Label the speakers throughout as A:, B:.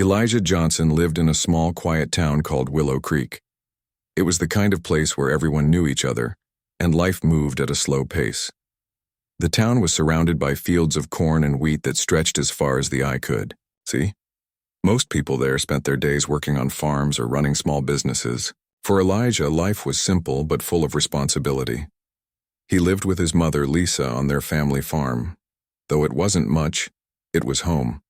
A: Elijah Johnson lived in a small, quiet town called Willow Creek. It was the kind of place where everyone knew each other, and life moved at a slow pace. The town was surrounded by fields of corn and wheat that stretched as far as the eye could see. Most people there spent their days working on farms or running small businesses. For Elijah, life was simple but full of responsibility. He lived with his mother, Lisa, on their family farm. Though it wasn't much, it was home.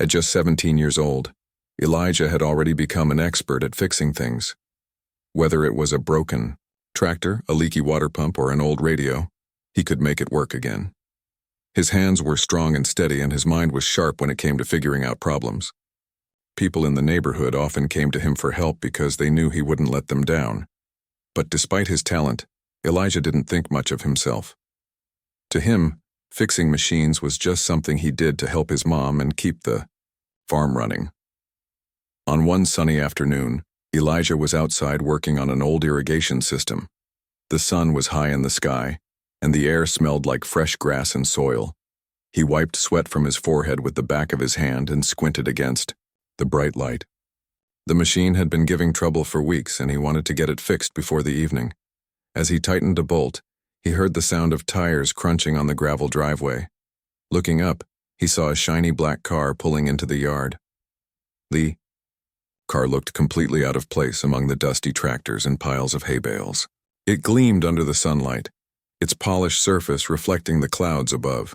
A: At just 17 years old, Elijah had already become an expert at fixing things. Whether it was a broken tractor, a leaky water pump, or an old radio, he could make it work again. His hands were strong and steady, and his mind was sharp when it came to figuring out problems. People in the neighborhood often came to him for help because they knew he wouldn't let them down. But despite his talent, Elijah didn't think much of himself. To him, fixing machines was just something he did to help his mom and keep the farm running. On one sunny afternoon, Elijah was outside working on an old irrigation system. The sun was high in the sky, and the air smelled like fresh grass and soil. He wiped sweat from his forehead with the back of his hand and squinted against the bright light. The machine had been giving trouble for weeks, and he wanted to get it fixed before the evening. As he tightened a bolt, he heard the sound of tires crunching on the gravel driveway. Looking up, he saw a shiny black car pulling into the yard. The car looked completely out of place among the dusty tractors and piles of hay bales. It gleamed under the sunlight, its polished surface reflecting the clouds above.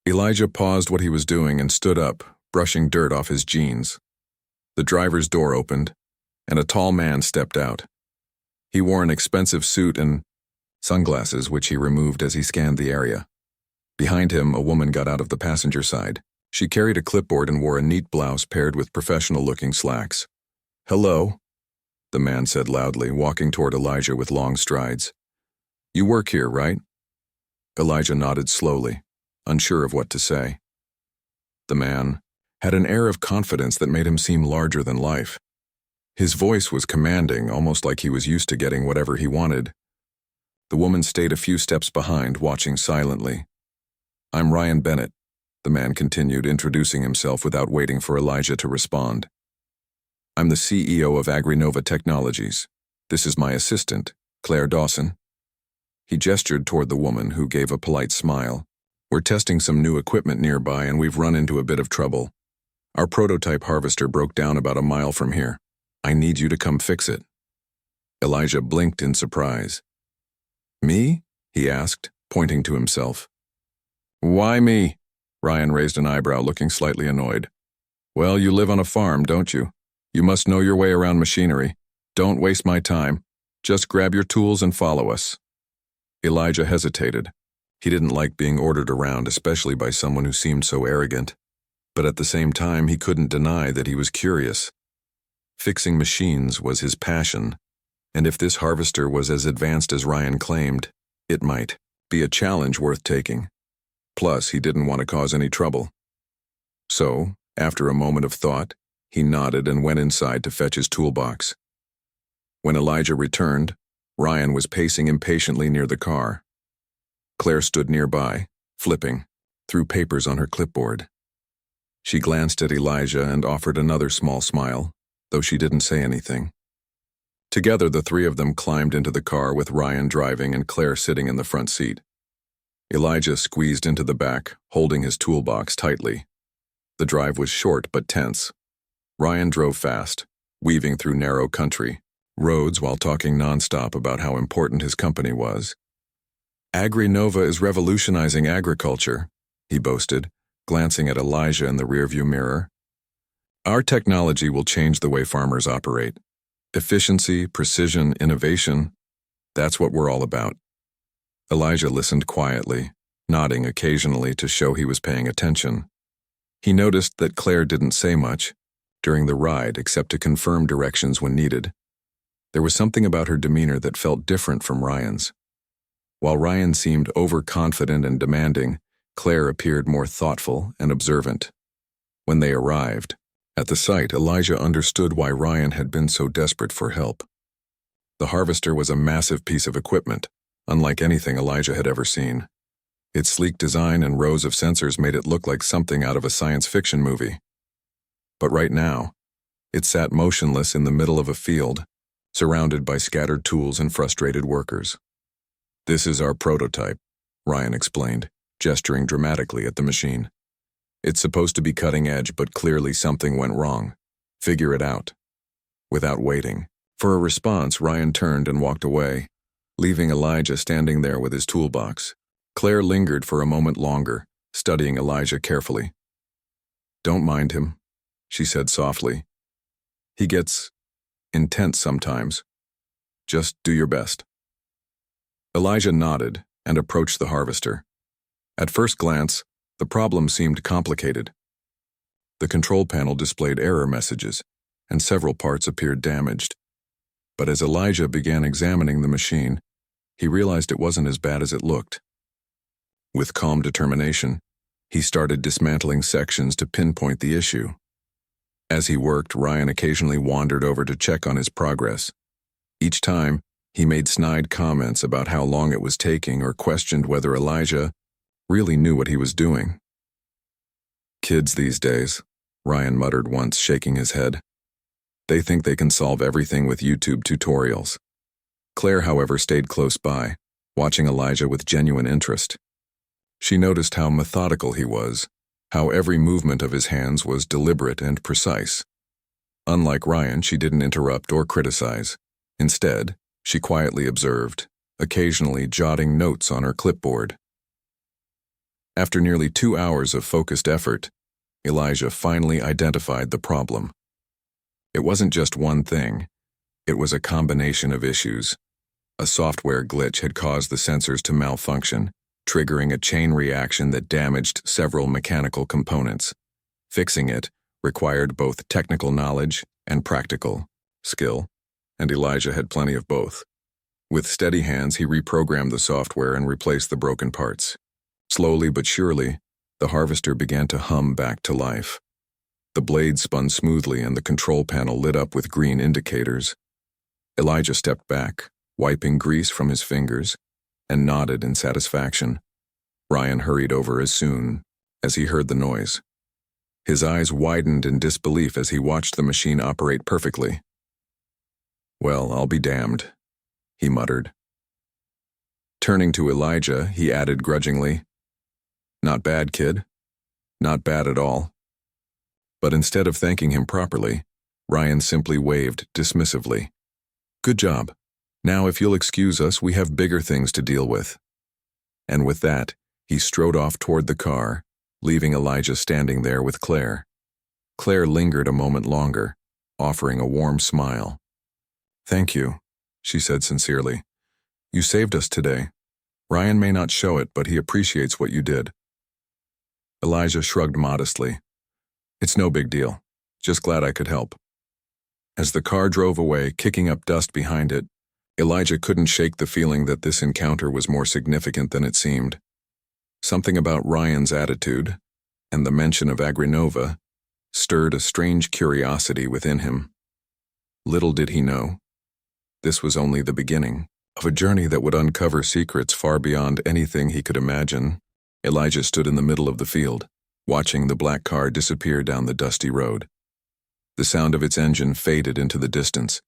A: Elijah paused what he was doing and stood up, brushing dirt off his jeans. The driver's door opened, and a tall man stepped out. He wore an expensive suit and sunglasses, which he removed as he scanned the area. Behind him, a woman got out of the passenger side. She carried a clipboard and wore a neat blouse paired with professional-looking slacks. "Hello," the man said loudly, walking toward Elijah with long strides. "You work here, right?" Elijah nodded slowly, unsure of what to say. The man had an air of confidence that made him seem larger than life. His voice was commanding, almost like he was used to getting whatever he wanted. The woman stayed a few steps behind, watching silently. "I'm Ryan Bennett," the man continued, introducing himself without waiting for Elijah to respond. "I'm the CEO of AgriNova Technologies. This is my assistant, Claire Dawson." He gestured toward the woman, who gave a polite smile. "We're testing some new equipment nearby, and we've run into a bit of trouble. Our prototype harvester broke down about a mile from here. I need you to come fix it." Elijah blinked in surprise. "Me?" he asked, pointing to himself. "Why me?" Ryan raised an eyebrow, looking slightly annoyed. "Well, you live on a farm, don't you? You must know your way around machinery. Don't waste my time. Just grab your tools and follow us." Elijah hesitated. He didn't like being ordered around, especially by someone who seemed so arrogant. But at the same time, he couldn't deny that he was curious. Fixing machines was his passion, and if this harvester was as advanced as Ryan claimed, it might be a challenge worth taking. Plus, he didn't want to cause any trouble. So, after a moment of thought, he nodded and went inside to fetch his toolbox. When Elijah returned, Ryan was pacing impatiently near the car. Claire stood nearby, flipping through papers on her clipboard. She glanced at Elijah and offered another small smile, though she didn't say anything. Together, the three of them climbed into the car with Ryan driving and Claire sitting in the front seat. Elijah squeezed into the back, holding his toolbox tightly. The drive was short but tense. Ryan drove fast, weaving through narrow country roads while talking nonstop about how important his company was. "AgriNova is revolutionizing agriculture," he boasted, glancing at Elijah in the rearview mirror. "Our technology will change the way farmers operate. Efficiency, precision, innovation, that's what we're all about." Elijah listened quietly, nodding occasionally to show he was paying attention. He noticed that Claire didn't say much during the ride except to confirm directions when needed. There was something about her demeanor that felt different from Ryan's. While Ryan seemed overconfident and demanding, Claire appeared more thoughtful and observant. When they arrived at the site, Elijah understood why Ryan had been so desperate for help. The harvester was a massive piece of equipment, unlike anything Elijah had ever seen. Its sleek design and rows of sensors made it look like something out of a science fiction movie. But right now, it sat motionless in the middle of a field, surrounded by scattered tools and frustrated workers. "This is our prototype," Ryan explained, gesturing dramatically at the machine. "It's supposed to be cutting edge, but clearly something went wrong. Figure it out." Without waiting for a response, Ryan turned and walked away, leaving Elijah standing there with his toolbox. Claire lingered for a moment longer, studying Elijah carefully. "Don't mind him," she said softly. "He gets intense sometimes. Just do your best." Elijah nodded and approached the harvester. At first glance, the problem seemed complicated. The control panel displayed error messages, and several parts appeared damaged. But as Elijah began examining the machine, he realized it wasn't as bad as it looked. With calm determination, he started dismantling sections to pinpoint the issue. As he worked, Ryan occasionally wandered over to check on his progress. Each time, he made snide comments about how long it was taking or questioned whether Elijah really knew what he was doing. "Kids these days," Ryan muttered once, shaking his head. "They think they can solve everything with YouTube tutorials." Claire, however, stayed close by, watching Elijah with genuine interest. She noticed how methodical he was, how every movement of his hands was deliberate and precise. Unlike Ryan, she didn't interrupt or criticize. Instead, she quietly observed, occasionally jotting notes on her clipboard. After nearly 2 hours of focused effort, Elijah finally identified the problem. It wasn't just one thing. It was a combination of issues. A software glitch had caused the sensors to malfunction, triggering a chain reaction that damaged several mechanical components. Fixing it required both technical knowledge and practical skill, and Elijah had plenty of both. With steady hands, he reprogrammed the software and replaced the broken parts. Slowly but surely, the harvester began to hum back to life. The blade spun smoothly and the control panel lit up with green indicators. Elijah stepped back, wiping grease from his fingers, and nodded in satisfaction. Ryan hurried over as soon as he heard the noise. His eyes widened in disbelief as he watched the machine operate perfectly. "Well, I'll be damned," he muttered. Turning to Elijah, he added grudgingly, "Not bad, kid. Not bad at all." But instead of thanking him properly, Ryan simply waved dismissively. "Good job. Now if you'll excuse us, we have bigger things to deal with." And with that, he strode off toward the car, leaving Elijah standing there with Claire. Claire lingered a moment longer, offering a warm smile. "Thank you," she said sincerely. "You saved us today. Ryan may not show it, but he appreciates what you did." Elijah shrugged modestly. "It's no big deal. Just glad I could help." As the car drove away, kicking up dust behind it, Elijah couldn't shake the feeling that this encounter was more significant than it seemed. Something about Ryan's attitude, and the mention of Agrinova, stirred a strange curiosity within him. Little did he know, this was only the beginning of a journey that would uncover secrets far beyond anything he could imagine. Elijah stood in the middle of the field, watching the black car disappear down the dusty road. The sound of its engine faded into the distance,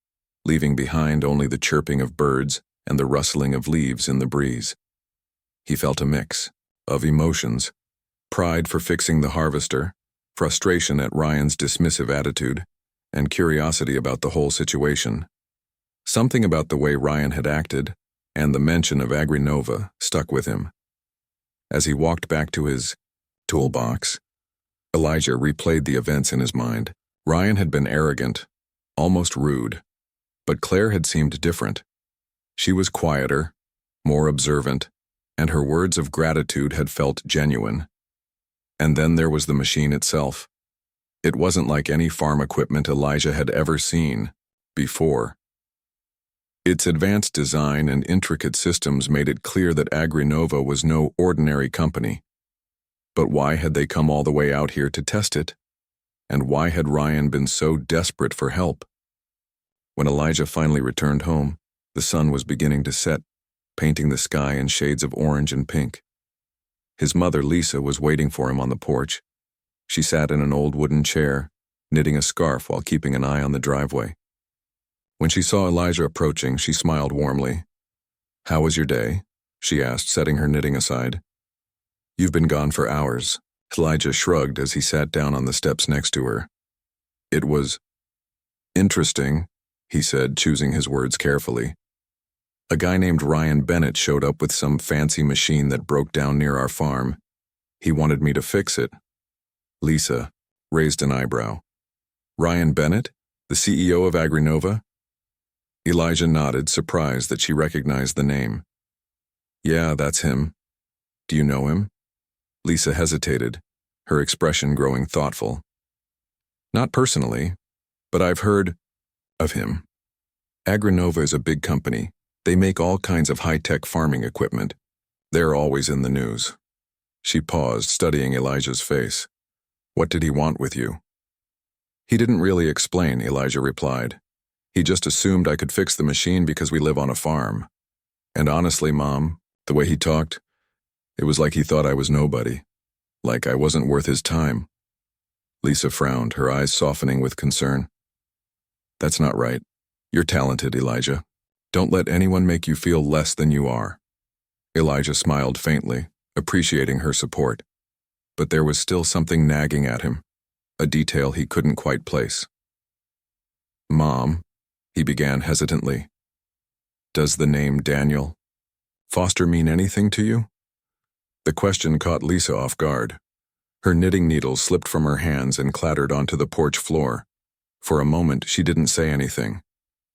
A: leaving behind only the chirping of birds and the rustling of leaves in the breeze. He felt a mix of emotions: pride for fixing the harvester, frustration at Ryan's dismissive attitude, and curiosity about the whole situation. Something about the way Ryan had acted, and the mention of Agrinova, stuck with him. As he walked back to his toolbox, Elijah replayed the events in his mind. Ryan had been arrogant, almost rude, but Claire had seemed different. She was quieter, more observant, and her words of gratitude had felt genuine. And then there was the machine itself. It wasn't like any farm equipment Elijah had ever seen before. Its advanced design and intricate systems made it clear that Agrinova was no ordinary company. But why had they come all the way out here to test it? And why had Ryan been so desperate for help? When Elijah finally returned home, the sun was beginning to set, painting the sky in shades of orange and pink. His mother, Lisa, was waiting for him on the porch. She sat in an old wooden chair, knitting a scarf while keeping an eye on the driveway. When she saw Elijah approaching, she smiled warmly. "How was your day?" she asked, setting her knitting aside. "You've been gone for hours." Elijah shrugged as he sat down on the steps next to her. "It was interesting," he said, choosing his words carefully. "A guy named Ryan Bennett showed up with some fancy machine that broke down near our farm. He wanted me to fix it." Lisa raised an eyebrow. "Ryan Bennett, the CEO of Agrinova?" Elijah nodded, surprised that she recognized the name. "Yeah, that's him. Do you know him?" Lisa hesitated, her expression growing thoughtful. "Not personally, but I've heard of him. Agrinova is a big company. They make all kinds of high-tech farming equipment. They're always in the news." She paused, studying Elijah's face. "What did he want with you?" "He didn't really explain," Elijah replied. "He just assumed I could fix the machine because we live on a farm. And honestly, Mom, the way he talked, it was like he thought I was nobody. Like I wasn't worth his time." Lisa frowned, her eyes softening with concern. "That's not right. You're talented, Elijah. Don't let anyone make you feel less than you are." Elijah smiled faintly, appreciating her support. But there was still something nagging at him, a detail he couldn't quite place. "Mom," he began hesitantly, "does the name Daniel Foster mean anything to you?" The question caught Lisa off guard. Her knitting needles slipped from her hands and clattered onto the porch floor. For a moment, she didn't say anything.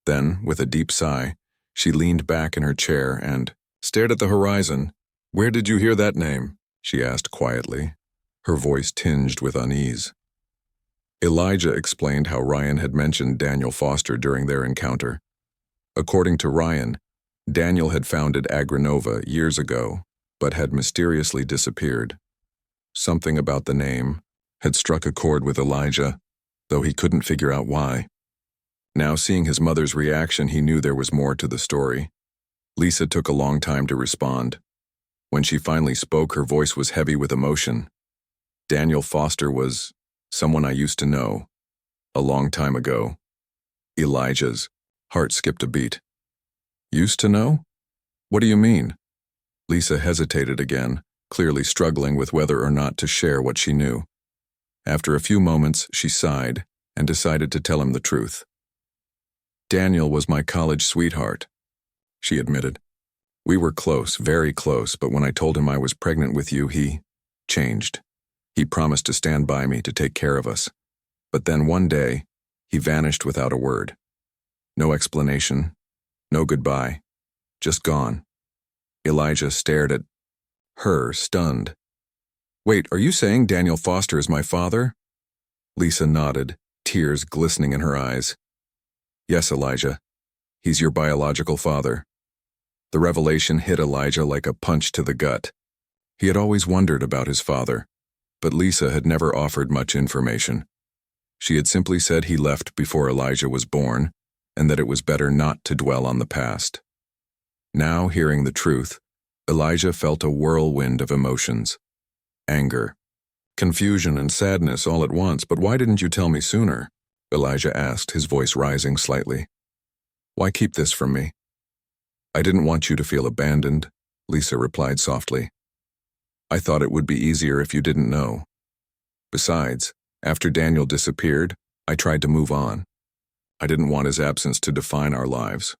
A: Then, with a deep sigh, she leaned back in her chair and stared at the horizon. "Where did you hear that name?" she asked quietly, her voice tinged with unease. Elijah explained how Ryan had mentioned Daniel Foster during their encounter. According to Ryan, Daniel had founded Agrinova years ago, but had mysteriously disappeared. Something about the name had struck a chord with Elijah, though he couldn't figure out why. Now, seeing his mother's reaction, he knew there was more to the story. Lisa took a long time to respond. When she finally spoke, her voice was heavy with emotion. "Daniel Foster was someone I used to know, a long time ago." Elijah's heart skipped a beat. "Used to know? What do you mean?" Lisa hesitated again, clearly struggling with whether or not to share what she knew. After a few moments, she sighed and decided to tell him the truth. "Daniel was my college sweetheart," she admitted. "We were close, very close, but when I told him I was pregnant with you, he changed. He promised to stand by me, to take care of us. But then one day, he vanished without a word. No explanation, no goodbye, just gone." Elijah stared at her, stunned. "Wait, are you saying Daniel Foster is my father?" Lisa nodded, tears glistening in her eyes. "Yes, Elijah. He's your biological father." The revelation hit Elijah like a punch to the gut. He had always wondered about his father, but Lisa had never offered much information. She had simply said he left before Elijah was born, and that it was better not to dwell on the past. Now, hearing the truth, Elijah felt a whirlwind of emotions. Anger, confusion, and sadness all at once. "But why didn't you tell me sooner?" Elijah asked, his voice rising slightly. "Why keep this from me?" "I didn't want you to feel abandoned," Lisa replied softly. "I thought it would be easier if you didn't know. Besides, after Daniel disappeared, I tried to move on. I didn't want his absence to define our lives."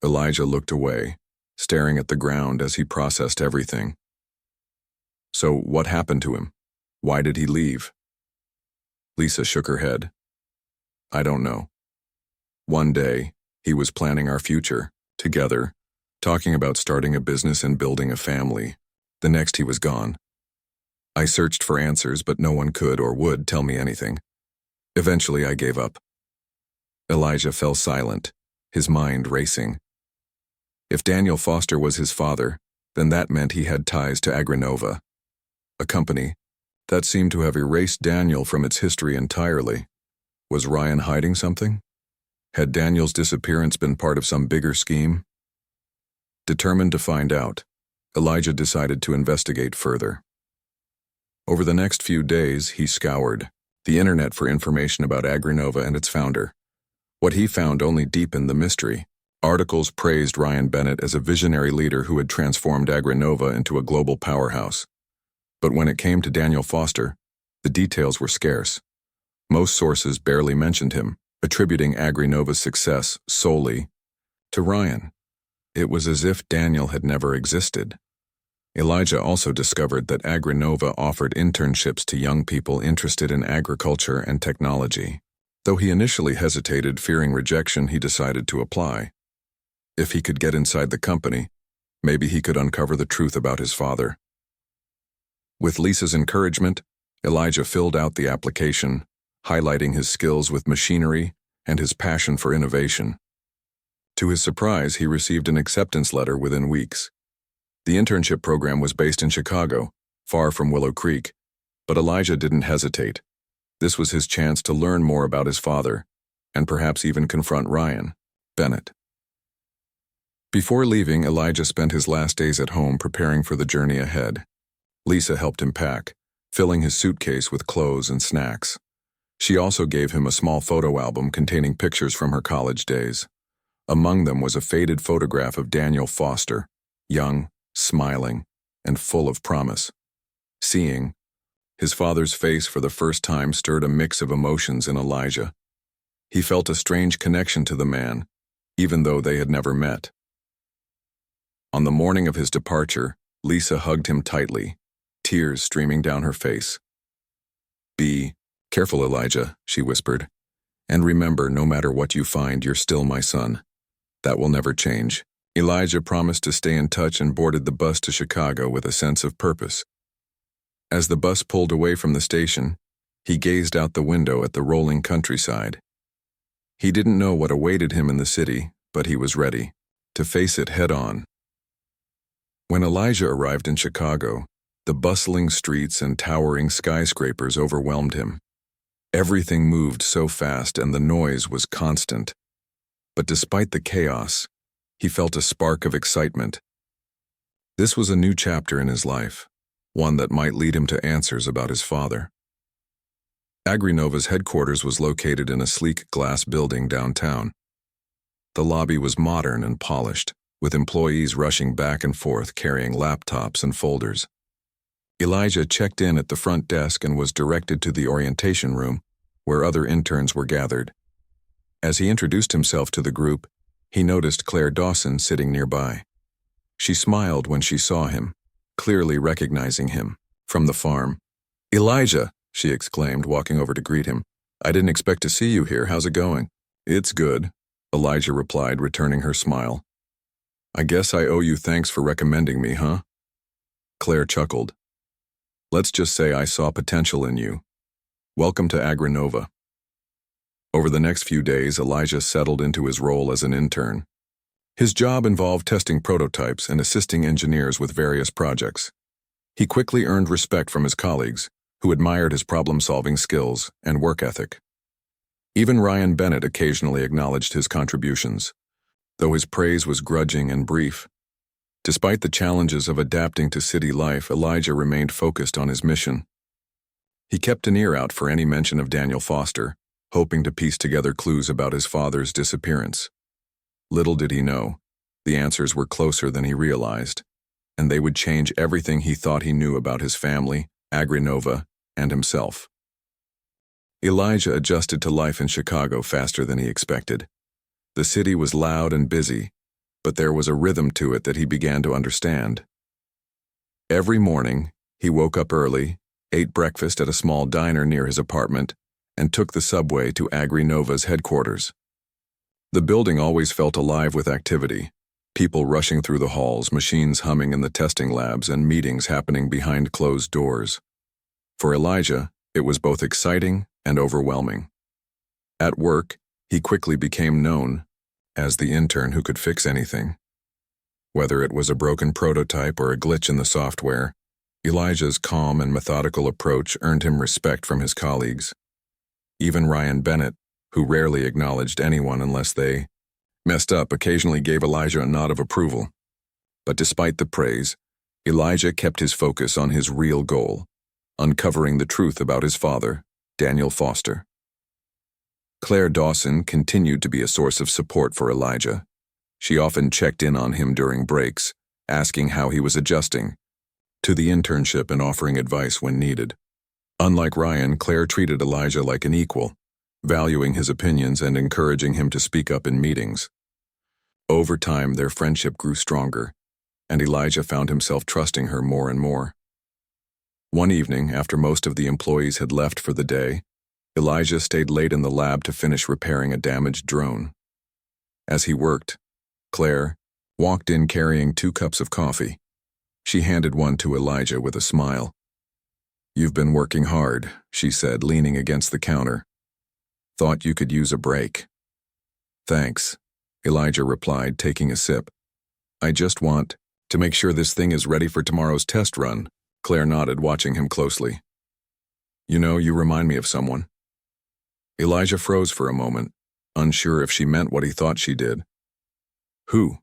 A: Elijah looked away, staring at the ground as he processed everything. "So what happened to him? Why did he leave?" Lisa shook her head. "I don't know. One day, he was planning our future, together, talking about starting a business and building a family. The next, he was gone. I searched for answers, but no one could or would tell me anything. Eventually, I gave up." Elijah fell silent, his mind racing. If Daniel Foster was his father, then that meant he had ties to Agrinova, a company that seemed to have erased Daniel from its history entirely. Was Ryan hiding something? Had Daniel's disappearance been part of some bigger scheme? Determined to find out, Elijah decided to investigate further. Over the next few days, he scoured the internet for information about AgriNova and its founder. What he found only deepened the mystery. Articles praised Ryan Bennett as a visionary leader who had transformed AgriNova into a global powerhouse. But when it came to Daniel Foster, the details were scarce. Most sources barely mentioned him, attributing AgriNova's success solely to Ryan. It was as if Daniel had never existed. Elijah also discovered that AgriNova offered internships to young people interested in agriculture and technology. Though he initially hesitated, fearing rejection, he decided to apply. If he could get inside the company, maybe he could uncover the truth about his father. With Lisa's encouragement, Elijah filled out the application, highlighting his skills with machinery and his passion for innovation. To his surprise, he received an acceptance letter within weeks. The internship program was based in Chicago, far from Willow Creek, but Elijah didn't hesitate. This was his chance to learn more about his father, and perhaps even confront Ryan Bennett. Before leaving, Elijah spent his last days at home preparing for the journey ahead. Lisa helped him pack, filling his suitcase with clothes and snacks. She also gave him a small photo album containing pictures from her college days. Among them was a faded photograph of Daniel Foster, young, smiling, and full of promise. Seeing his father's face for the first time stirred a mix of emotions in Elijah. He felt a strange connection to the man, even though they had never met. On the morning of his departure, Lisa hugged him tightly, tears streaming down her face. "Be careful, Elijah," she whispered. "And remember, no matter what you find, you're still my son. That will never change." Elijah promised to stay in touch and boarded the bus to Chicago with a sense of purpose. As the bus pulled away from the station, he gazed out the window at the rolling countryside. He didn't know what awaited him in the city, but he was ready to face it head-on. When Elijah arrived in Chicago, the bustling streets and towering skyscrapers overwhelmed him. Everything moved so fast and the noise was constant. But despite the chaos, he felt a spark of excitement. This was a new chapter in his life, one that might lead him to answers about his father. AgriNova's headquarters was located in a sleek glass building downtown. The lobby was modern and polished, with employees rushing back and forth carrying laptops and folders. Elijah checked in at the front desk and was directed to the orientation room, where other interns were gathered. As he introduced himself to the group, he noticed Claire Dawson sitting nearby. She smiled when she saw him, clearly recognizing him from the farm. "Elijah," she exclaimed, walking over to greet him. "I didn't expect to see you here. How's it going?" "It's good," Elijah replied, returning her smile. "I guess I owe you thanks for recommending me, huh?" Claire chuckled. "Let's just say I saw potential in you. Welcome to AgriNova." Over the next few days, Elijah settled into his role as an intern. His job involved testing prototypes and assisting engineers with various projects. He quickly earned respect from his colleagues, who admired his problem-solving skills and work ethic. Even Ryan Bennett occasionally acknowledged his contributions, though his praise was grudging and brief. Despite the challenges of adapting to city life, Elijah remained focused on his mission. He kept an ear out for any mention of Daniel Foster, hoping to piece together clues about his father's disappearance. Little did he know, the answers were closer than he realized, and they would change everything he thought he knew about his family, AgriNova, and himself. Elijah adjusted to life in Chicago faster than he expected. The city was loud and busy, but there was a rhythm to it that he began to understand. Every morning, he woke up early, ate breakfast at a small diner near his apartment, and took the subway to AgriNova's headquarters. The building always felt alive with activity, people rushing through the halls, machines humming in the testing labs, and meetings happening behind closed doors. For Elijah, it was both exciting and overwhelming. At work, he quickly became known as the intern who could fix anything. Whether it was a broken prototype or a glitch in the software, Elijah's calm and methodical approach earned him respect from his colleagues. Even Ryan Bennett, who rarely acknowledged anyone unless they messed up, occasionally gave Elijah a nod of approval. But despite the praise, Elijah kept his focus on his real goal, uncovering the truth about his father, Daniel Foster. Claire Dawson continued to be a source of support for Elijah. She often checked in on him during breaks, asking how he was adjusting to the internship and offering advice when needed. Unlike Ryan, Claire treated Elijah like an equal, valuing his opinions and encouraging him to speak up in meetings. Over time, their friendship grew stronger, and Elijah found himself trusting her more and more. One evening, after most of the employees had left for the day, Elijah stayed late in the lab to finish repairing a damaged drone. As he worked, Claire walked in carrying 2 cups of coffee. She handed one to Elijah with a smile. "You've been working hard," she said, leaning against the counter. "Thought you could use a break." "Thanks," Elijah replied, taking a sip. "I just want to make sure this thing is ready for tomorrow's test run." Claire nodded, watching him closely. "You know, you remind me of someone." Elijah froze for a moment, unsure if she meant what he thought she did. "Who?"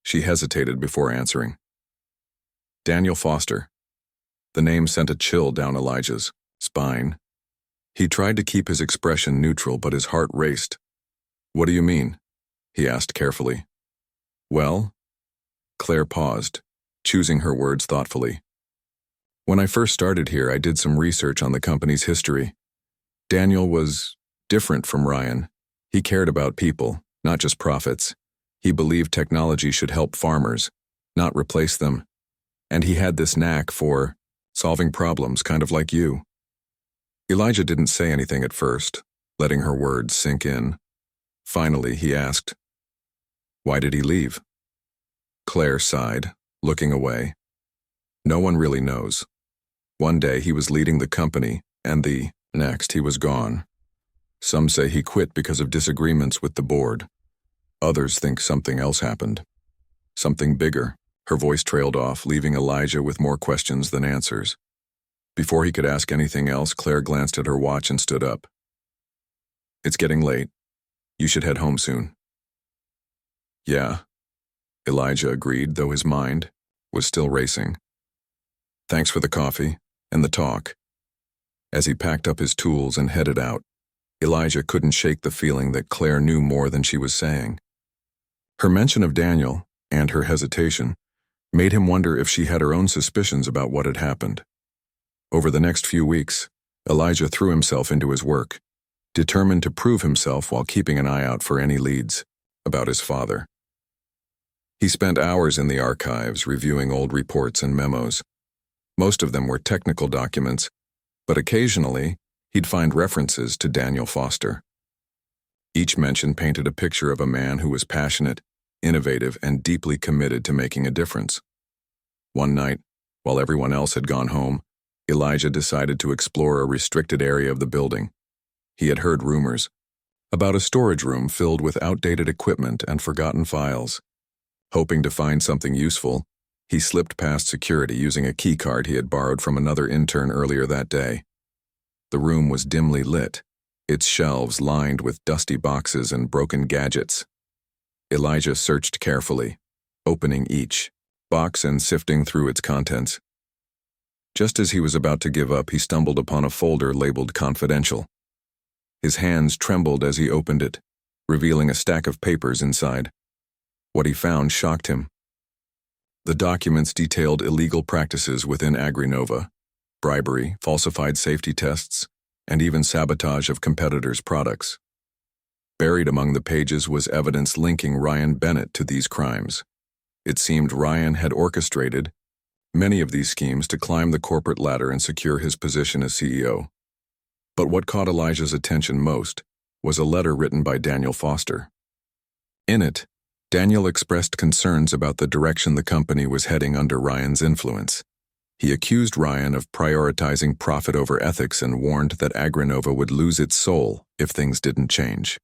A: She hesitated before answering. "Daniel Foster." The name sent a chill down Elijah's spine. He tried to keep his expression neutral, but his heart raced. "What do you mean?" he asked carefully. "Well," Claire paused, choosing her words thoughtfully. "When I first started here, I did some research on the company's history. Daniel was different from Ryan. He cared about people, not just profits. He believed technology should help farmers, not replace them. And he had this knack for solving problems, kind of like you." Elijah didn't say anything at first, letting her words sink in. Finally, he asked, "Why did he leave?" Claire sighed, looking away. "No one really knows. One day he was leading the company, and the next he was gone. Some say he quit because of disagreements with the board. Others think something else happened. Something bigger." Her voice trailed off, leaving Elijah with more questions than answers. Before he could ask anything else, Claire glanced at her watch and stood up. "It's getting late. You should head home soon." "Yeah," Elijah agreed, though his mind was still racing. "Thanks for the coffee and the talk." As he packed up his tools and headed out, Elijah couldn't shake the feeling that Claire knew more than she was saying. Her mention of Daniel, and her hesitation, made him wonder if she had her own suspicions about what had happened. Over the next few weeks, Elijah threw himself into his work, determined to prove himself while keeping an eye out for any leads about his father. He spent hours in the archives reviewing old reports and memos. Most of them were technical documents, but occasionally he'd find references to Daniel Foster. Each mention painted a picture of a man who was passionate, innovative, and deeply committed to making a difference. One night, while everyone else had gone home, Elijah decided to explore a restricted area of the building. He had heard rumors about a storage room filled with outdated equipment and forgotten files. Hoping to find something useful, he slipped past security using a key card he had borrowed from another intern earlier that day. The room was dimly lit, its shelves lined with dusty boxes and broken gadgets. Elijah searched carefully, opening each box and sifting through its contents. Just as he was about to give up, he stumbled upon a folder labeled "Confidential." His hands trembled as he opened it, revealing a stack of papers inside. What he found shocked him. The documents detailed illegal practices within AgriNova, bribery, falsified safety tests, and even sabotage of competitors' products. Buried among the pages was evidence linking Ryan Bennett to these crimes. It seemed Ryan had orchestrated many of these schemes to climb the corporate ladder and secure his position as CEO. But what caught Elijah's attention most was a letter written by Daniel Foster. In it, Daniel expressed concerns about the direction the company was heading under Ryan's influence. He accused Ryan of prioritizing profit over ethics and warned that AgriNova would lose its soul if things didn't change.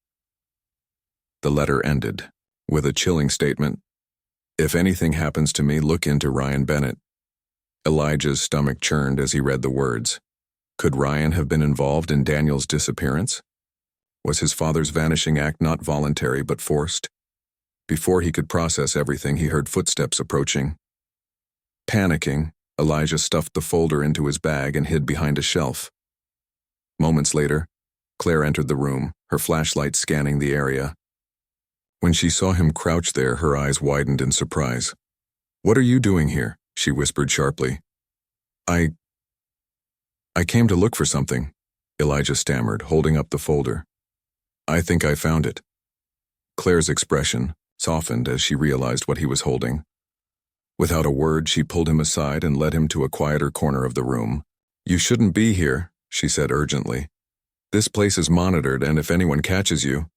A: The letter ended with a chilling statement: "If anything happens to me, look into Ryan Bennett." Elijah's stomach churned as he read the words. Could Ryan have been involved in Daniel's disappearance? Was his father's vanishing act not voluntary but forced? Before he could process everything, he heard footsteps approaching. Panicking, Elijah stuffed the folder into his bag and hid behind a shelf. Moments later, Claire entered the room, her flashlight scanning the area. When she saw him crouch there, her eyes widened in surprise. "What are you doing here?" she whispered sharply. I came to look for something," Elijah stammered, holding up the folder. "I think I found it." Claire's expression softened as she realized what he was holding. Without a word, she pulled him aside and led him to a quieter corner of the room. "You shouldn't be here," she said urgently. "This place is monitored, and if anyone catches you—"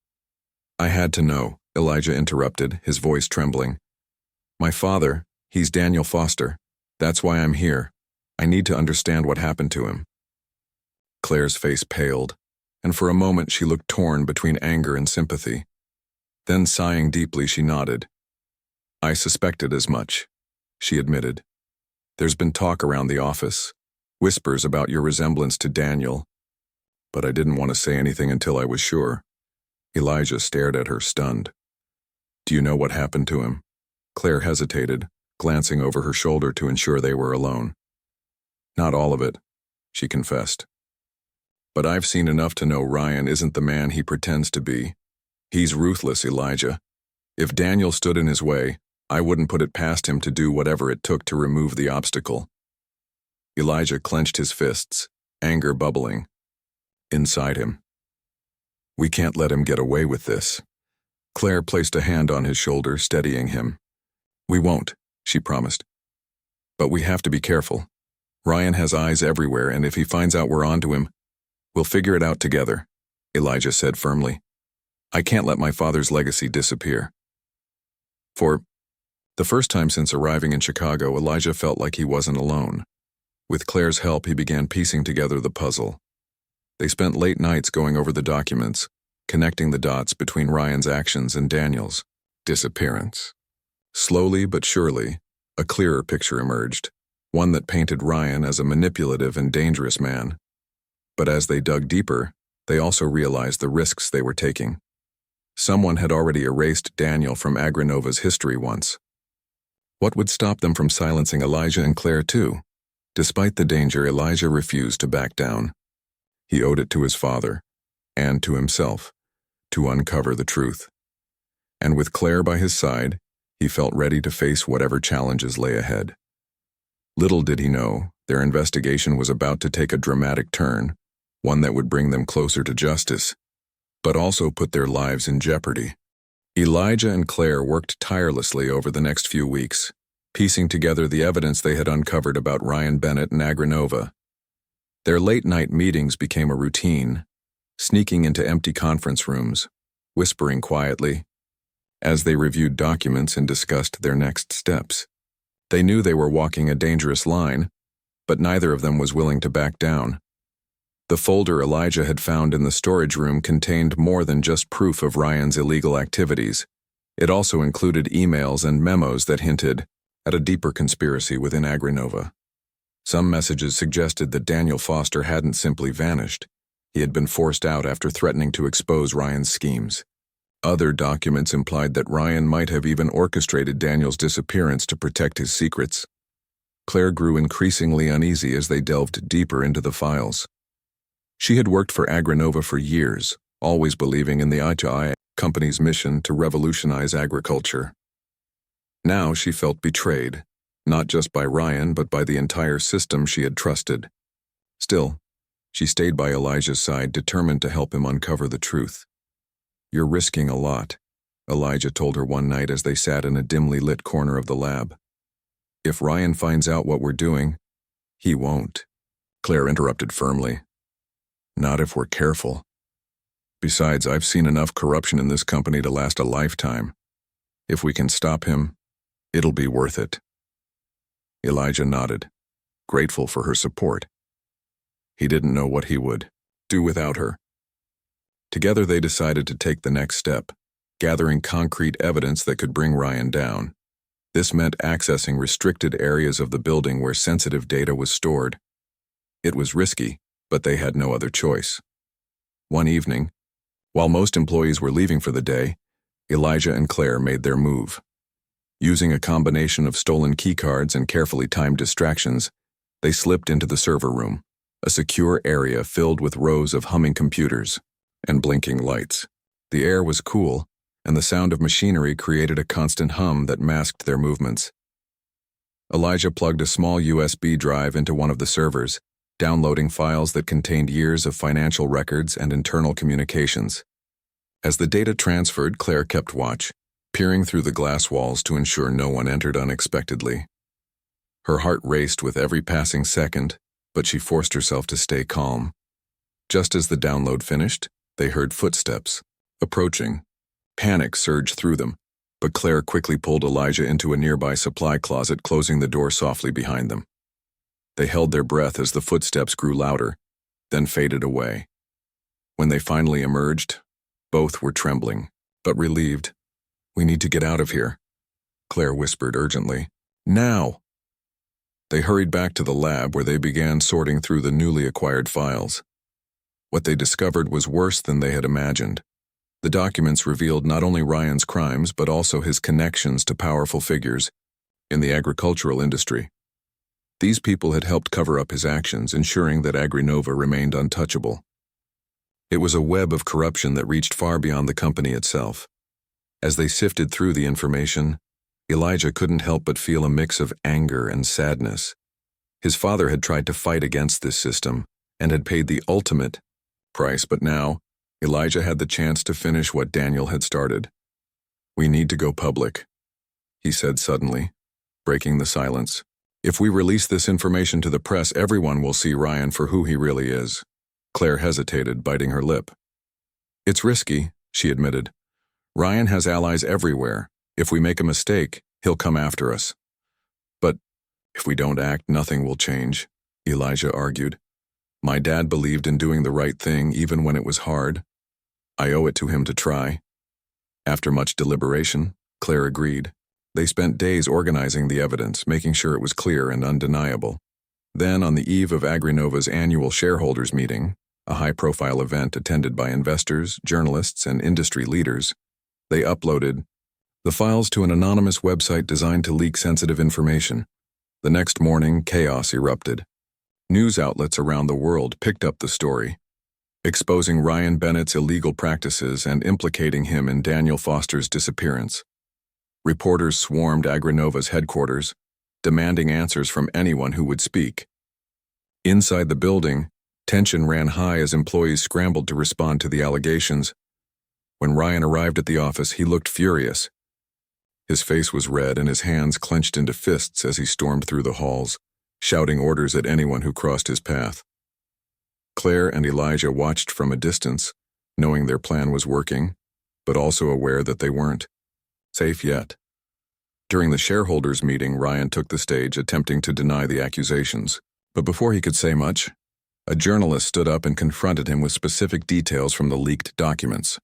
A: "I had to know," Elijah interrupted, his voice trembling. "My father, he's Daniel Foster. That's why I'm here. I need to understand what happened to him." Claire's face paled, and for a moment she looked torn between anger and sympathy. Then, sighing deeply, she nodded. "I suspected as much," she admitted. "There's been talk around the office, whispers about your resemblance to Daniel, but I didn't want to say anything until I was sure." Elijah stared at her, stunned. "Do you know what happened to him?" Claire hesitated, glancing over her shoulder to ensure they were alone. "Not all of it," she confessed. "But I've seen enough to know Ryan isn't the man he pretends to be. He's ruthless, Elijah. If Daniel stood in his way, I wouldn't put it past him to do whatever it took to remove the obstacle." Elijah clenched his fists, anger bubbling inside him. "We can't let him get away with this." Claire placed a hand on his shoulder, steadying him. "We won't," she promised. "But we have to be careful. Ryan has eyes everywhere, and if he finds out we're onto him, we'll figure it out together," Elijah said firmly. "I can't let my father's legacy disappear." For the first time since arriving in Chicago, Elijah felt like he wasn't alone. With Claire's help, he began piecing together the puzzle. They spent late nights going over the documents, connecting the dots between Ryan's actions and Daniel's disappearance. Slowly but surely, a clearer picture emerged, one that painted Ryan as a manipulative and dangerous man. But as they dug deeper, they also realized the risks they were taking. Someone had already erased Daniel from Agrinova's history once. What would stop them from silencing Elijah and Claire too? Despite the danger, Elijah refused to back down. He owed it to his father, and to himself, to uncover the truth. And with Claire by his side, he felt ready to face whatever challenges lay ahead. Little did he know, their investigation was about to take a dramatic turn, one that would bring them closer to justice, but also put their lives in jeopardy. Elijah and Claire worked tirelessly over the next few weeks, piecing together the evidence they had uncovered about Ryan Bennett and Agrinova. Their late-night meetings became a routine, sneaking into empty conference rooms, whispering quietly, as they reviewed documents and discussed their next steps. They knew they were walking a dangerous line, but neither of them was willing to back down. The folder Elijah had found in the storage room contained more than just proof of Ryan's illegal activities. It also included emails and memos that hinted at a deeper conspiracy within Agrinova. Some messages suggested that Daniel Foster hadn't simply vanished. He had been forced out after threatening to expose Ryan's schemes. Other documents implied that Ryan might have even orchestrated Daniel's disappearance to protect his secrets. Claire grew increasingly uneasy as they delved deeper into the files. She had worked for Agrinova for years, always believing in the Eye-to-Eye company's mission to revolutionize agriculture. Now she felt betrayed, not just by Ryan but by the entire system she had trusted. Still, she stayed by Elijah's side, determined to help him uncover the truth. "You're risking a lot," Elijah told her one night as they sat in a dimly lit corner of the lab. "If Ryan finds out what we're doing, he won't." Claire interrupted firmly. "Not if we're careful. Besides, I've seen enough corruption in this company to last a lifetime. If we can stop him, it'll be worth it." Elijah nodded, grateful for her support. He didn't know what he would do without her. Together they decided to take the next step, gathering concrete evidence that could bring Ryan down. This meant accessing restricted areas of the building where sensitive data was stored. It was risky, but they had no other choice. One evening, while most employees were leaving for the day, Elijah and Claire made their move. Using a combination of stolen keycards and carefully timed distractions, they slipped into the server room, a secure area filled with rows of humming computers and blinking lights. The air was cool, and the sound of machinery created a constant hum that masked their movements. Elijah plugged a small USB drive into one of the servers, downloading files that contained years of financial records and internal communications. As the data transferred, Claire kept watch, peering through the glass walls to ensure no one entered unexpectedly. Her heart raced with every passing second, but she forced herself to stay calm. Just as the download finished, they heard footsteps, approaching. Panic surged through them, but Claire quickly pulled Elijah into a nearby supply closet, closing the door softly behind them. They held their breath as the footsteps grew louder, then faded away. When they finally emerged, both were trembling, but relieved. "We need to get out of here," Claire whispered urgently. "Now!" They hurried back to the lab where they began sorting through the newly acquired files. What they discovered was worse than they had imagined. The documents revealed not only Ryan's crimes but also his connections to powerful figures in the agricultural industry. These people had helped cover up his actions, ensuring that AgriNova remained untouchable. It was a web of corruption that reached far beyond the company itself. As they sifted through the information, Elijah couldn't help but feel a mix of anger and sadness. His father had tried to fight against this system and had paid the ultimate price, but now Elijah had the chance to finish what Daniel had started. "We need to go public," he said suddenly, breaking the silence. "If we release this information to the press, everyone will see Ryan for who he really is." Claire hesitated, biting her lip. "It's risky," she admitted. "Ryan has allies everywhere. If we make a mistake, he'll come after us." "But if we don't act, nothing will change," Elijah argued. "My dad believed in doing the right thing even when it was hard. I owe it to him to try." After much deliberation, Claire agreed. They spent days organizing the evidence, making sure it was clear and undeniable. Then, on the eve of AgriNova's annual shareholders meeting, a high-profile event attended by investors, journalists, and industry leaders, they uploaded the files to an anonymous website designed to leak sensitive information. The next morning, chaos erupted. News outlets around the world picked up the story, exposing Ryan Bennett's illegal practices and implicating him in Daniel Foster's disappearance. Reporters swarmed AgriNova's headquarters, demanding answers from anyone who would speak. Inside the building, tension ran high as employees scrambled to respond to the allegations. When Ryan arrived at the office, he looked furious. His face was red and his hands clenched into fists as he stormed through the halls, shouting orders at anyone who crossed his path. Claire and Elijah watched from a distance, knowing their plan was working, but also aware that they weren't safe yet. During the shareholders' meeting, Ryan took the stage, attempting to deny the accusations. But before he could say much, a journalist stood up and confronted him with specific details from the leaked documents.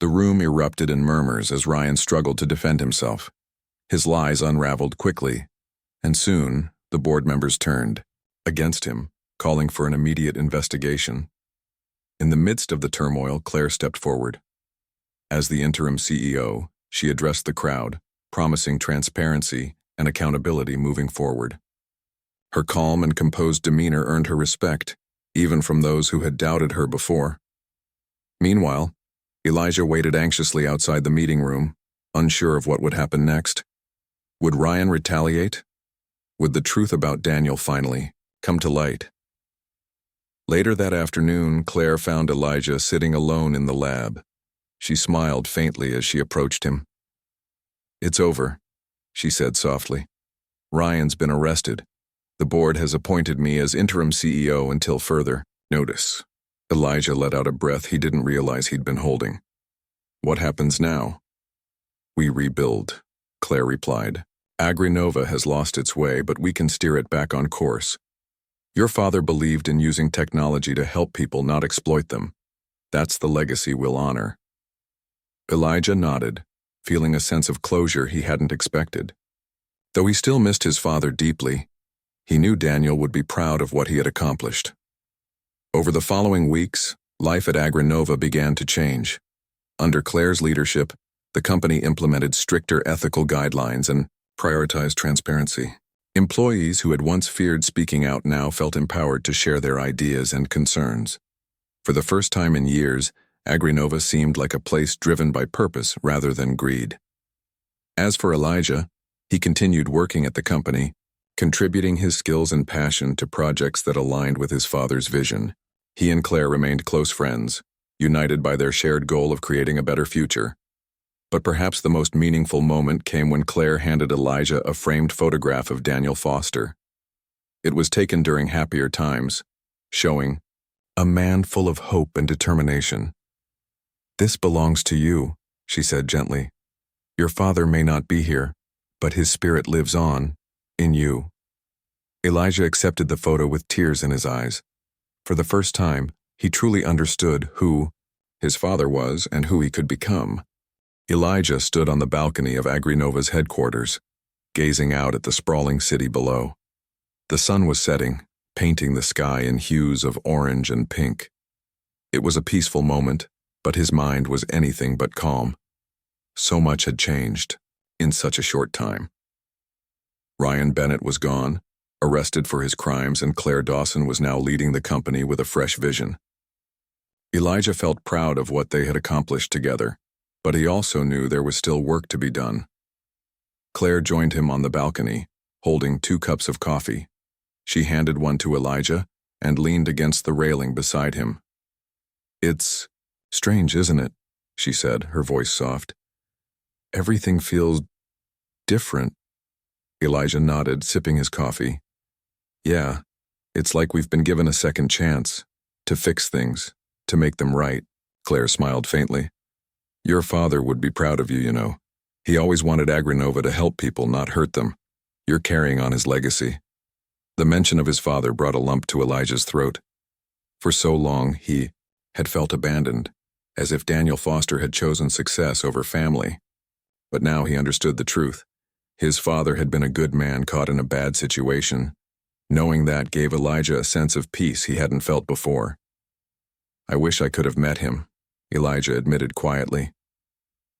A: The room erupted in murmurs as Ryan struggled to defend himself. His lies unraveled quickly, and soon the board members turned against him, calling for an immediate investigation. In the midst of the turmoil, Claire stepped forward. As the interim CEO, she addressed the crowd, promising transparency and accountability moving forward. Her calm and composed demeanor earned her respect, even from those who had doubted her before. Meanwhile, Elijah waited anxiously outside the meeting room, unsure of what would happen next. Would Ryan retaliate? Would the truth about Daniel finally come to light? Later that afternoon, Claire found Elijah sitting alone in the lab. She smiled faintly as she approached him. "It's over," she said softly. "Ryan's been arrested. The board has appointed me as interim CEO until further notice." Elijah let out a breath he didn't realize he'd been holding. "What happens now?" "We rebuild," Claire replied. "AgriNova has lost its way, but we can steer it back on course. Your father believed in using technology to help people, not exploit them. That's the legacy we'll honor." Elijah nodded, feeling a sense of closure he hadn't expected. Though he still missed his father deeply, he knew Daniel would be proud of what he had accomplished. Over the following weeks, life at AgriNova began to change. Under Claire's leadership, the company implemented stricter ethical guidelines and prioritized transparency. Employees who had once feared speaking out now felt empowered to share their ideas and concerns. For the first time in years, Agrinova seemed like a place driven by purpose rather than greed. As for Elijah, he continued working at the company, contributing his skills and passion to projects that aligned with his father's vision. He and Claire remained close friends, united by their shared goal of creating a better future. But perhaps the most meaningful moment came when Claire handed Elijah a framed photograph of Daniel Foster. It was taken during happier times, showing a man full of hope and determination. "This belongs to you," she said gently. "Your father may not be here, but his spirit lives on, in you." Elijah accepted the photo with tears in his eyes. For the first time, he truly understood who his father was and who he could become. Elijah stood on the balcony of Agrinova's headquarters, gazing out at the sprawling city below. The sun was setting, painting the sky in hues of orange and pink. It was a peaceful moment, but his mind was anything but calm. So much had changed in such a short time. Ryan Bennett was gone, arrested for his crimes, and Claire Dawson was now leading the company with a fresh vision. Elijah felt proud of what they had accomplished together, but he also knew there was still work to be done. Claire joined him on the balcony, holding 2 cups of coffee. She handed one to Elijah and leaned against the railing beside him. "It's strange, isn't it?" she said, her voice soft. "Everything feels different." Elijah nodded, sipping his coffee. "Yeah, it's like we've been given a second chance, to fix things, to make them right." Claire smiled faintly. "Your father would be proud of you, you know. He always wanted Agrinova to help people, not hurt them. You're carrying on his legacy." The mention of his father brought a lump to Elijah's throat. For so long, he had felt abandoned, as if Daniel Foster had chosen success over family. But now he understood the truth. His father had been a good man caught in a bad situation. Knowing that gave Elijah a sense of peace he hadn't felt before. "I wish I could have met him," Elijah admitted quietly.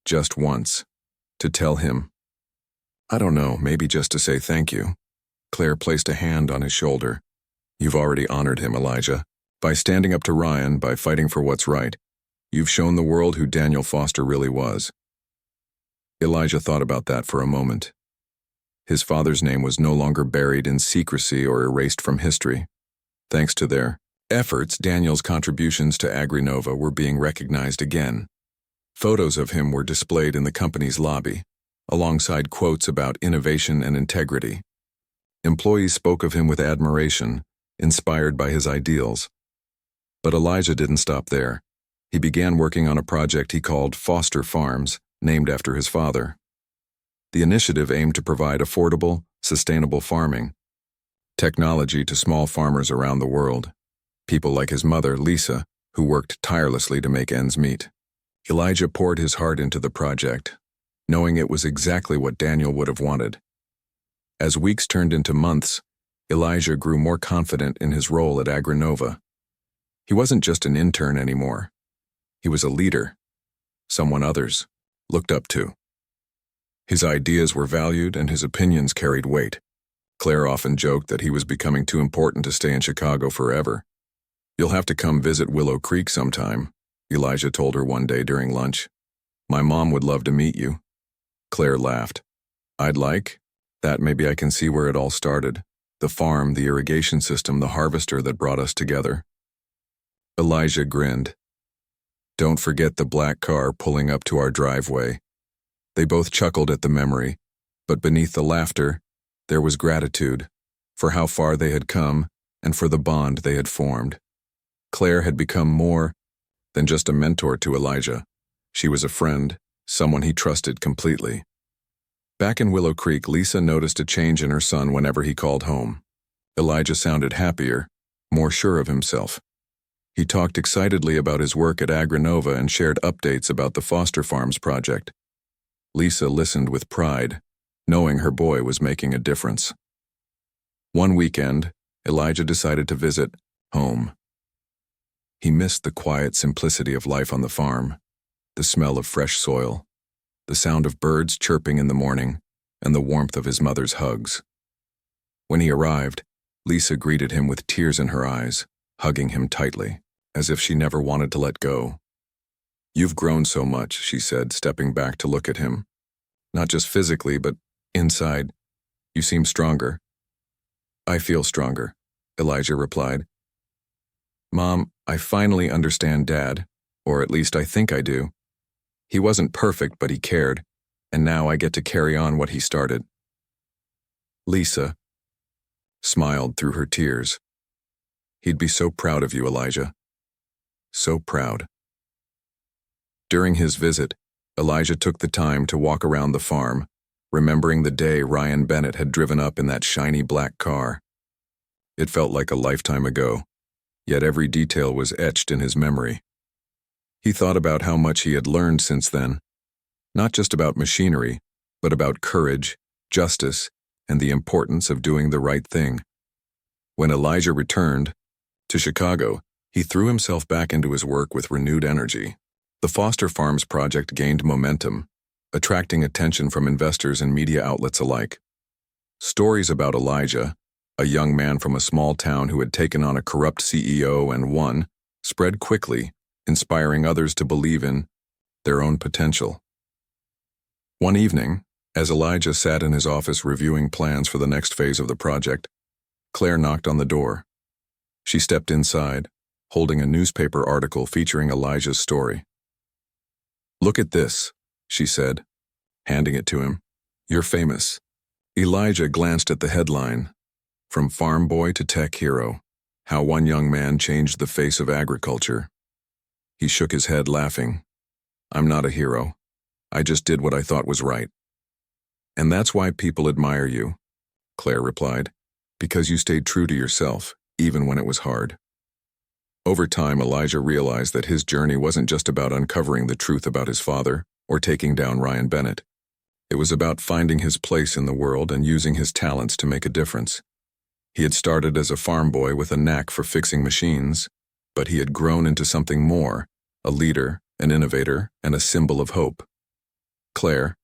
A: "Just once. To tell him. I don't know, maybe just to say thank you." Claire placed a hand on his shoulder. "You've already honored him, Elijah. By standing up to Ryan, by fighting for what's right, you've shown the world who Daniel Foster really was." Elijah thought about that for a moment. His father's name was no longer buried in secrecy or erased from history. Thanks to their efforts, Daniel's contributions to Agrinova were being recognized again. Photos of him were displayed in the company's lobby, alongside quotes about innovation and integrity. Employees spoke of him with admiration, inspired by his ideals. But Elijah didn't stop there. He began working on a project he called Foster Farms, named after his father. The initiative aimed to provide affordable, sustainable farming technology to small farmers around the world. People like his mother, Lisa, who worked tirelessly to make ends meet. Elijah poured his heart into the project, knowing it was exactly what Daniel would have wanted. As weeks turned into months, Elijah grew more confident in his role at Agrinova. He wasn't just an intern anymore. He was a leader, someone others looked up to. His ideas were valued and his opinions carried weight. Claire often joked that he was becoming too important to stay in Chicago forever. "You'll have to come visit Willow Creek sometime," Elijah told her one day during lunch. "My mom would love to meet you." Claire laughed. "I'd like that. Maybe I can see where it all started. The farm, the irrigation system, the harvester that brought us together." Elijah grinned. "Don't forget the black car pulling up to our driveway." They both chuckled at the memory, but beneath the laughter, there was gratitude for how far they had come and for the bond they had formed. Claire had become more than just a mentor to Elijah. She was a friend, someone he trusted completely. Back in Willow Creek, Lisa noticed a change in her son whenever he called home. Elijah sounded happier, more sure of himself. He talked excitedly about his work at Agrinova and shared updates about the Foster Farms project. Lisa listened with pride, knowing her boy was making a difference. One weekend, Elijah decided to visit home. He missed the quiet simplicity of life on the farm, the smell of fresh soil, the sound of birds chirping in the morning, and the warmth of his mother's hugs. When he arrived, Lisa greeted him with tears in her eyes, hugging him tightly, as if she never wanted to let go. "You've grown so much," she said, stepping back to look at him. "Not just physically, but inside. You seem stronger." "I feel stronger," Elijah replied. "Mom, I finally understand Dad, or at least I think I do. He wasn't perfect, but he cared, and now I get to carry on what he started." Lisa smiled through her tears. "He'd be so proud of you, Elijah. So proud." During his visit, Elijah took the time to walk around the farm, remembering the day Ryan Bennett had driven up in that shiny black car. It felt like a lifetime ago, yet every detail was etched in his memory. He thought about how much he had learned since then, not just about machinery, but about courage, justice, and the importance of doing the right thing. When Elijah returned to Chicago, he threw himself back into his work with renewed energy. The Foster Farms project gained momentum, attracting attention from investors and media outlets alike. Stories about Elijah, a young man from a small town who had taken on a corrupt CEO and won, spread quickly, inspiring others to believe in their own potential. One evening, as Elijah sat in his office reviewing plans for the next phase of the project, Claire knocked on the door. She stepped inside, holding a newspaper article featuring Elijah's story. "Look at this," she said, handing it to him. "You're famous." Elijah glanced at the headline, "From Farm Boy to Tech Hero, How One Young Man Changed the Face of Agriculture." He shook his head, laughing. "I'm not a hero. I just did what I thought was right." "And that's why people admire you," Claire replied, "because you stayed true to yourself, even when it was hard." Over time, Elijah realized that his journey wasn't just about uncovering the truth about his father or taking down Ryan Bennett. It was about finding his place in the world and using his talents to make a difference. He had started as a farm boy with a knack for fixing machines, but he had grown into something more, a leader, an innovator, and a symbol of hope. Claire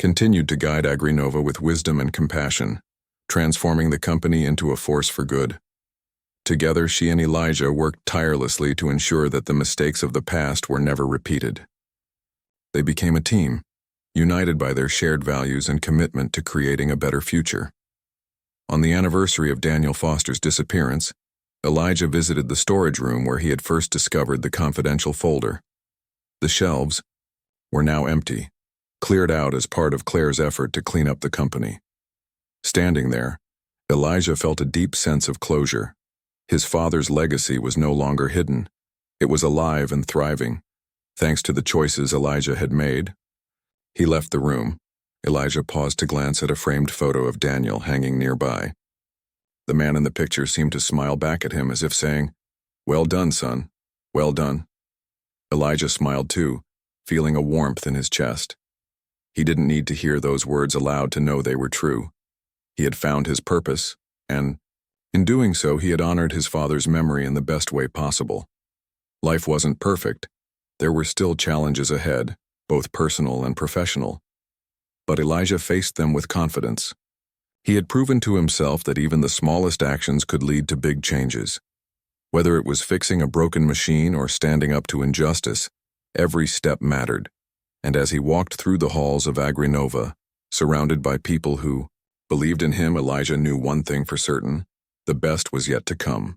A: continued to guide Agrinova with wisdom and compassion, transforming the company into a force for good. Together, she and Elijah worked tirelessly to ensure that the mistakes of the past were never repeated. They became a team, united by their shared values and commitment to creating a better future. On the anniversary of Daniel Foster's disappearance, Elijah visited the storage room where he had first discovered the confidential folder. The shelves were now empty, cleared out as part of Claire's effort to clean up the company. Standing there, Elijah felt a deep sense of closure. His father's legacy was no longer hidden. It was alive and thriving, thanks to the choices Elijah had made. He left the room. Elijah paused to glance at a framed photo of Daniel hanging nearby. The man in the picture seemed to smile back at him as if saying, "Well done, son. Well done." Elijah smiled too, feeling a warmth in his chest. He didn't need to hear those words aloud to know they were true. He had found his purpose, and in doing so, he had honored his father's memory in the best way possible. Life wasn't perfect. There were still challenges ahead, both personal and professional. But Elijah faced them with confidence. He had proven to himself that even the smallest actions could lead to big changes. Whether it was fixing a broken machine or standing up to injustice, every step mattered. And as he walked through the halls of Agrinova, surrounded by people who believed in him, Elijah knew one thing for certain: the best was yet to come.